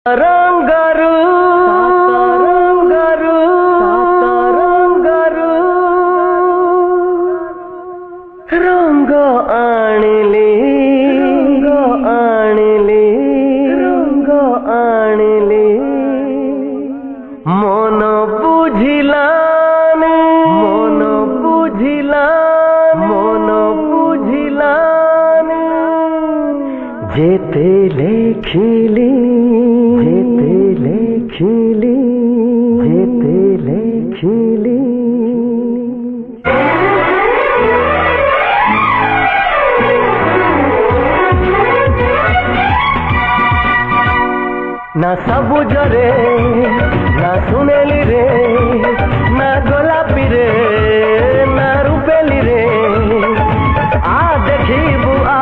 रंगारू रंगारू रंगारू रंग आणिली रंग आणिली मन बुझिलानी मन बुझिलानी जेते लेखिली ना सबुजरे ना सुनेली रे ना गोलापी रे ना रूपेली रे आ देखिबु आ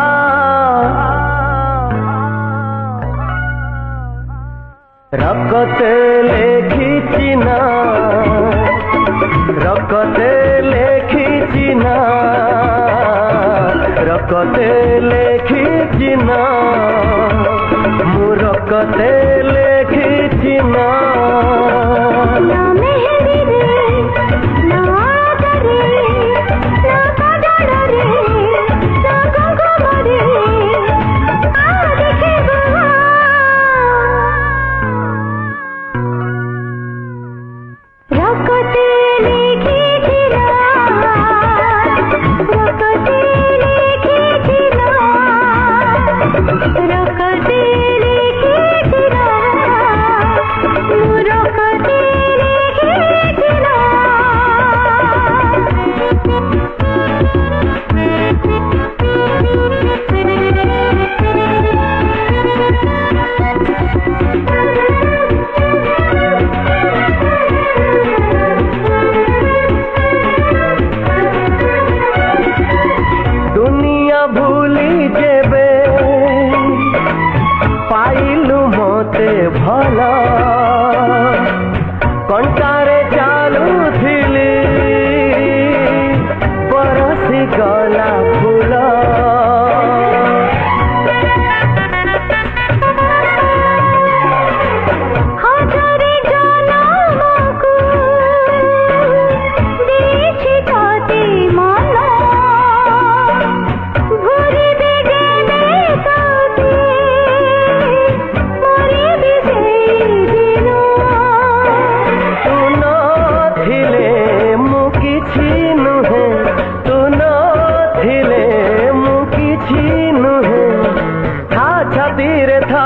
रकते लेखिची ना रकते लेखिची ना रकते लेखिची ना मु रकते लेखिची ना मेहरी रे ना आदरे ना काजल रे ना कुंकुम रे आ देखिबु रकते लेखिची ना रकते लेखिची ना रकते दुनिया भूली जेबे पाइलु मते भला कंटारे चालू थिली बरसी गला फूला हजारे जनमकु देखि तते मन भुरी बिगेने तते मरे बिसेई दिन तू नथिले मु किछि नुहे तू नथिले मु किछि नुहे था छातीरे था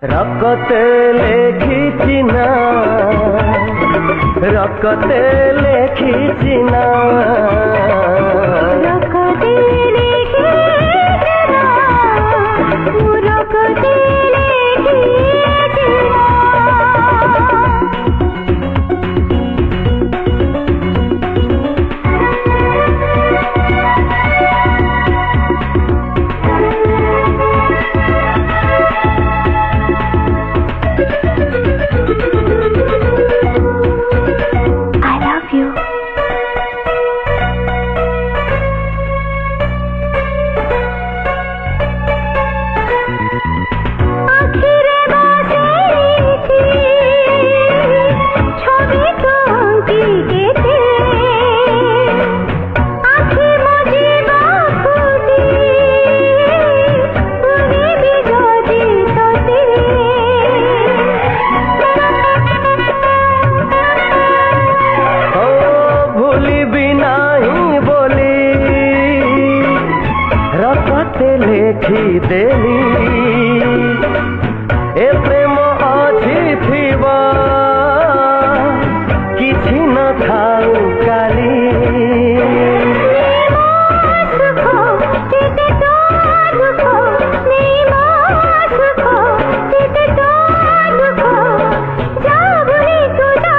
रकते लेखिची ना रकते लेखिची ना रकते लेखिची ना रकते लेखिची ना I love you. आखिरे बासेची छवि तो अंकी के आखि मुझे बाखुदी पूरी भी जोदी तोती ओ भूली भी नहीं बोली रकते लेखी देली ए प्रेम अछि थिबा किछि न थाउ काली सुखो चिते तो दुखो नीमा सुखो चिते तो दुखो जा भूली तुझा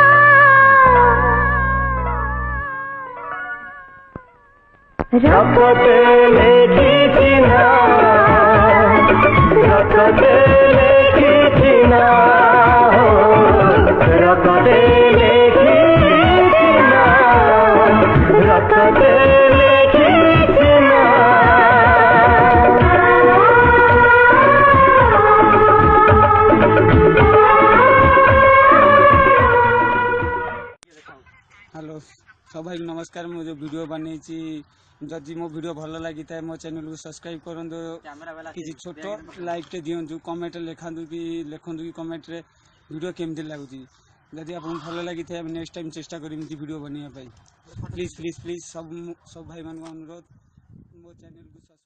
रकते लेखिची ना रकते लेखिची ना रकते लेखिची ना रकते लेखिची ना नमस्कार मु जो वीडियो बनी जदि मो वीडियो भल लगी था मो चैनल को सब्सक्राइब करूँ किसी छोट लाइक टे दिंतु कमेंट लिखु कि कमेंट रे वीडियो केमती लगुच जदि आप भल लगी था नेक्स्ट टाइम चेष्टा करी वीडियो बनवाई प्लीज प्लीज प्लीज सब भाई मान अनुरोध मो चैनल को